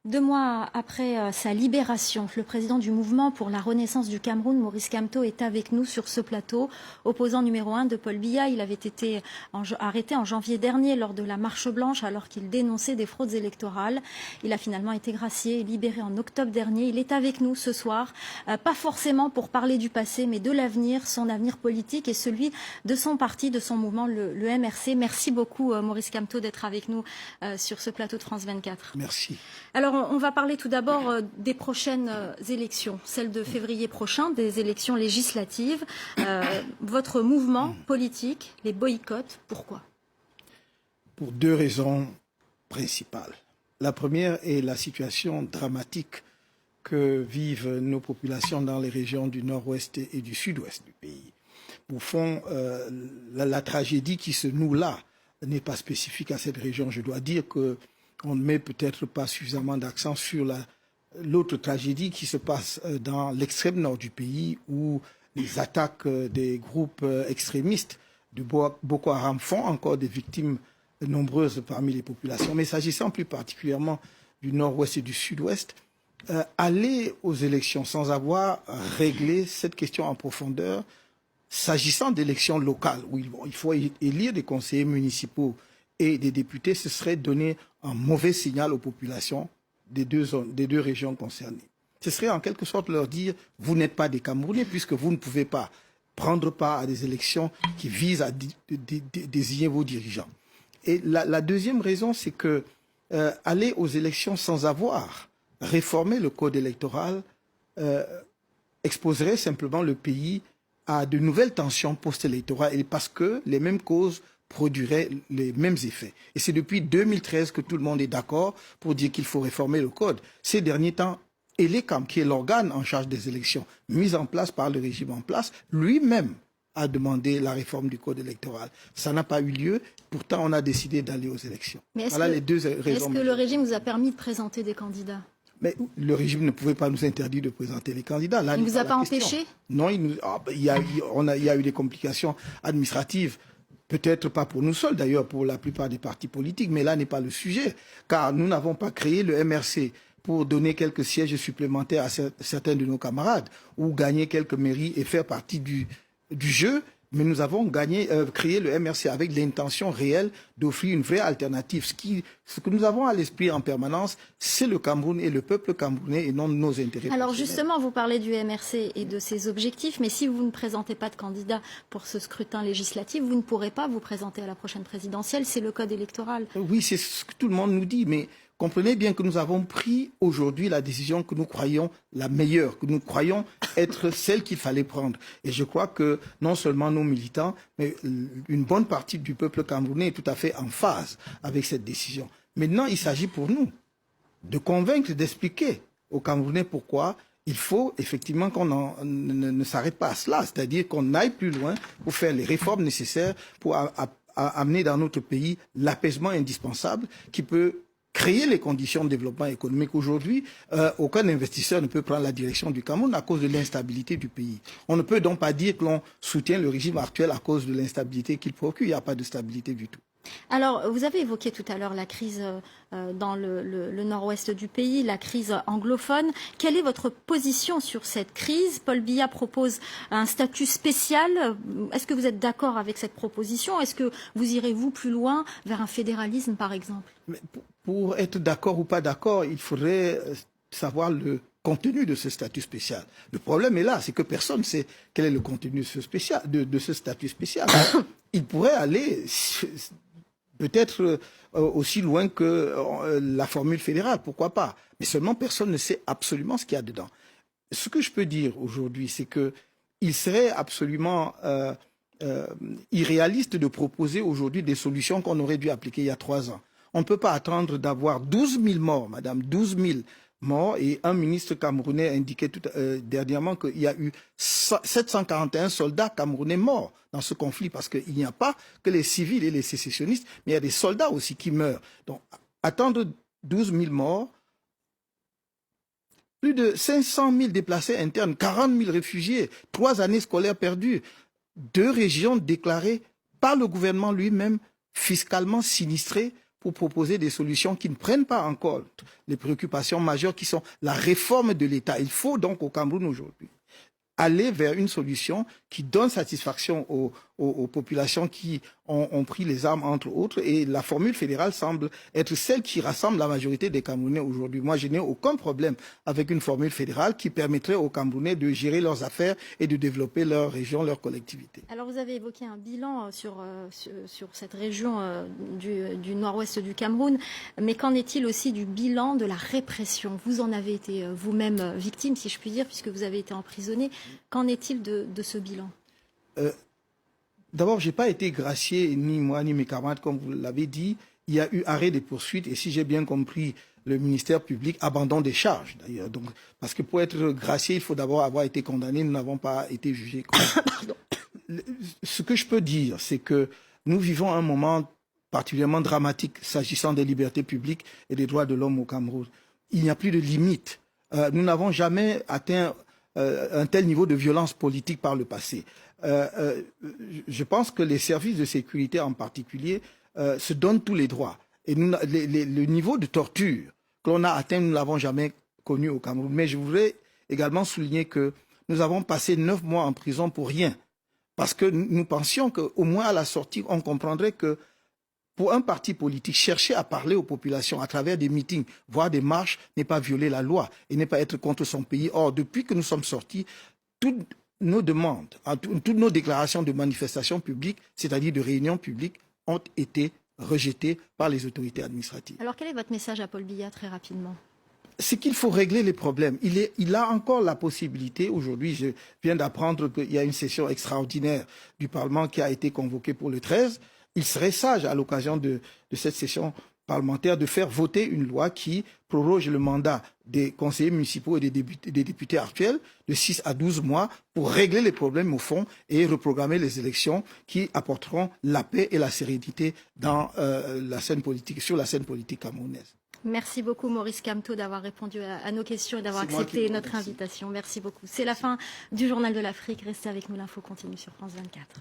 2 mois après sa libération, le président du mouvement pour la renaissance du Cameroun, Maurice Kamto, est avec nous sur ce plateau. Opposant numéro 1 de Paul Biya, il avait été arrêté en janvier dernier lors de la marche blanche alors qu'il dénonçait des fraudes électorales. Il a finalement été gracié et libéré en octobre dernier. Il est avec nous ce soir, pas forcément pour parler du passé, mais de l'avenir, son avenir politique et celui de son parti, de son mouvement, le MRC. Merci beaucoup Maurice Kamto d'être avec nous sur ce plateau de France 24. Merci. Alors, on va parler tout d'abord des prochaines élections, celles de février prochain, des élections législatives. Votre mouvement politique les boycotte, pourquoi? Pour 2 raisons principales. La première est la situation dramatique que vivent nos populations dans les régions du nord-ouest et du sud-ouest du pays. Au fond, la tragédie qui se noue là n'est pas spécifique à cette région. Je dois dire que on ne met peut-être pas suffisamment d'accent sur l'autre tragédie qui se passe dans l'extrême nord du pays où les attaques des groupes extrémistes de Boko Haram font encore des victimes nombreuses parmi les populations. Mais s'agissant plus particulièrement du nord-ouest et du sud-ouest, aller aux élections sans avoir réglé cette question en profondeur, s'agissant d'élections locales où il faut élire des conseillers municipaux et des députés, ce serait donner un mauvais signal aux populations des deux régions concernées. Ce serait en quelque sorte leur dire « vous n'êtes pas des Camerounais puisque vous ne pouvez pas prendre part à des élections qui visent à désigner vos dirigeants ». Et la deuxième raison, c'est que aller aux élections sans avoir réformé le code électoral exposerait simplement le pays à de nouvelles tensions post-électorales et parce que les mêmes causes produirait les mêmes effets. Et c'est depuis 2013 que tout le monde est d'accord pour dire qu'il faut réformer le code. Ces derniers temps, ELECAM, qui est l'organe en charge des élections, mis en place par le régime en place, lui-même a demandé la réforme du code électoral. Ça n'a pas eu lieu, pourtant on a décidé d'aller aux élections. Mais voilà les 2 raisons. Est-ce que le régime vous a permis de présenter des candidats? Mais le régime ne pouvait pas nous interdire de présenter les candidats. Là, il ne vous a pas empêché? Non, il y a eu des complications administratives. Peut-être pas pour nous seuls, d'ailleurs, pour la plupart des partis politiques, mais là n'est pas le sujet, car nous n'avons pas créé le MRC pour donner quelques sièges supplémentaires à certains de nos camarades, ou gagner quelques mairies et faire partie du jeu, mais nous avons créé le MRC avec l'intention réelle d'offrir une vraie alternative. Ce que nous avons à l'esprit en permanence, c'est le Cameroun et le peuple camerounais et non nos intérêts. Alors justement, vous parlez du MRC et de ses objectifs, mais si vous ne présentez pas de candidat pour ce scrutin législatif, vous ne pourrez pas vous présenter à la prochaine présidentielle, c'est le code électoral. Oui, c'est ce que tout le monde nous dit, mais comprenez bien que nous avons pris aujourd'hui la décision que nous croyons la meilleure, que nous croyons être celle qu'il fallait prendre. Et je crois que non seulement nos militants, mais une bonne partie du peuple camerounais est tout à fait en phase avec cette décision. Maintenant, il s'agit pour nous de convaincre, d'expliquer aux Camerounais pourquoi il faut effectivement qu'on ne s'arrête pas à cela, c'est-à-dire qu'on aille plus loin pour faire les réformes nécessaires pour amener dans notre pays l'apaisement indispensable qui peut créer les conditions de développement économique. Aujourd'hui, aucun investisseur ne peut prendre la direction du Cameroun à cause de l'instabilité du pays. On ne peut donc pas dire que l'on soutient le régime actuel à cause de l'instabilité qu'il procure. Il n'y a pas de stabilité du tout. Alors, vous avez évoqué tout à l'heure la crise dans le nord-ouest du pays, la crise anglophone. Quelle est votre position sur cette crise? Paul Biya propose un statut spécial. Est-ce que vous êtes d'accord avec cette proposition? Est-ce que vous irez, vous, plus loin vers un fédéralisme, par exemple? Mais pour être d'accord ou pas d'accord, il faudrait savoir le contenu de ce statut spécial. Le problème est là, c'est que personne ne sait quel est le contenu de ce statut spécial. Il pourrait aller peut-être aussi loin que la formule fédérale, pourquoi pas. Mais seulement personne ne sait absolument ce qu'il y a dedans. Ce que je peux dire aujourd'hui, c'est qu'il serait absolument irréaliste de proposer aujourd'hui des solutions qu'on aurait dû appliquer il y a 3 ans. On ne peut pas attendre d'avoir 12 000 morts, madame, 12 000 morts. Et un ministre camerounais indiquait dernièrement qu'il y a eu 741 soldats camerounais morts dans ce conflit, parce qu'il n'y a pas que les civils et les sécessionnistes, mais il y a des soldats aussi qui meurent. Donc, attendre 12 000 morts, plus de 500 000 déplacés internes, 40 000 réfugiés, 3 années scolaires perdues, 2 régions déclarées par le gouvernement lui-même fiscalement sinistrées pour proposer des solutions qui ne prennent pas en compte les préoccupations majeures qui sont la réforme de l'État. Il faut donc au Cameroun aujourd'hui aller vers une solution qui donne satisfaction aux populations qui ont pris les armes, entre autres. Et la formule fédérale semble être celle qui rassemble la majorité des Camerounais aujourd'hui. Moi, je n'ai aucun problème avec une formule fédérale qui permettrait aux Camerounais de gérer leurs affaires et de développer leur région, leur collectivité. Alors, vous avez évoqué un bilan sur cette région du nord-ouest du Cameroun, mais qu'en est-il aussi du bilan de la répression? Vous en avez été vous-même victime, si je puis dire, puisque vous avez été emprisonné. Qu'en est-il de ce bilan? D'abord, je n'ai pas été gracié, ni moi, ni mes camarades, comme vous l'avez dit. Il y a eu arrêt des poursuites et si j'ai bien compris, le ministère public abandonne des charges, d'ailleurs. Donc, parce que pour être gracié, il faut d'abord avoir été condamné. Nous n'avons pas été jugés. Ce que je peux dire, c'est que nous vivons un moment particulièrement dramatique s'agissant des libertés publiques et des droits de l'homme au Cameroun. Il n'y a plus de limite. Nous n'avons jamais atteint un tel niveau de violence politique par le passé. Je pense que les services de sécurité en particulier se donnent tous les droits. Et le niveau de torture que l'on a atteint, nous ne l'avons jamais connu au Cameroun. Mais je voudrais également souligner que nous avons passé 9 mois en prison pour rien. Parce que nous pensions qu'au moins à la sortie, on comprendrait que pour un parti politique, chercher à parler aux populations à travers des meetings, voire des marches, n'est pas violer la loi et n'est pas être contre son pays. Or, depuis que nous sommes sortis, toutes nos demandes, toutes nos déclarations de manifestations publiques, c'est-à-dire de réunions publiques, ont été rejetées par les autorités administratives. Alors, quel est votre message à Paul Biya, très rapidement? C'est qu'il faut régler les problèmes. Il a encore la possibilité, aujourd'hui, je viens d'apprendre qu'il y a une session extraordinaire du Parlement qui a été convoquée pour le 13. Il serait sage, à l'occasion de cette session parlementaire, de faire voter une loi qui proroge le mandat des conseillers municipaux et des députés actuels de 6 à 12 mois pour régler les problèmes au fond et reprogrammer les élections qui apporteront la paix et la sérénité dans sur la scène politique camerounaise. Merci beaucoup Maurice Kamto d'avoir répondu à nos questions et d'avoir accepté notre invitation. Merci beaucoup. C'est la fin du Journal de l'Afrique. Restez avec nous, l'info continue sur France 24.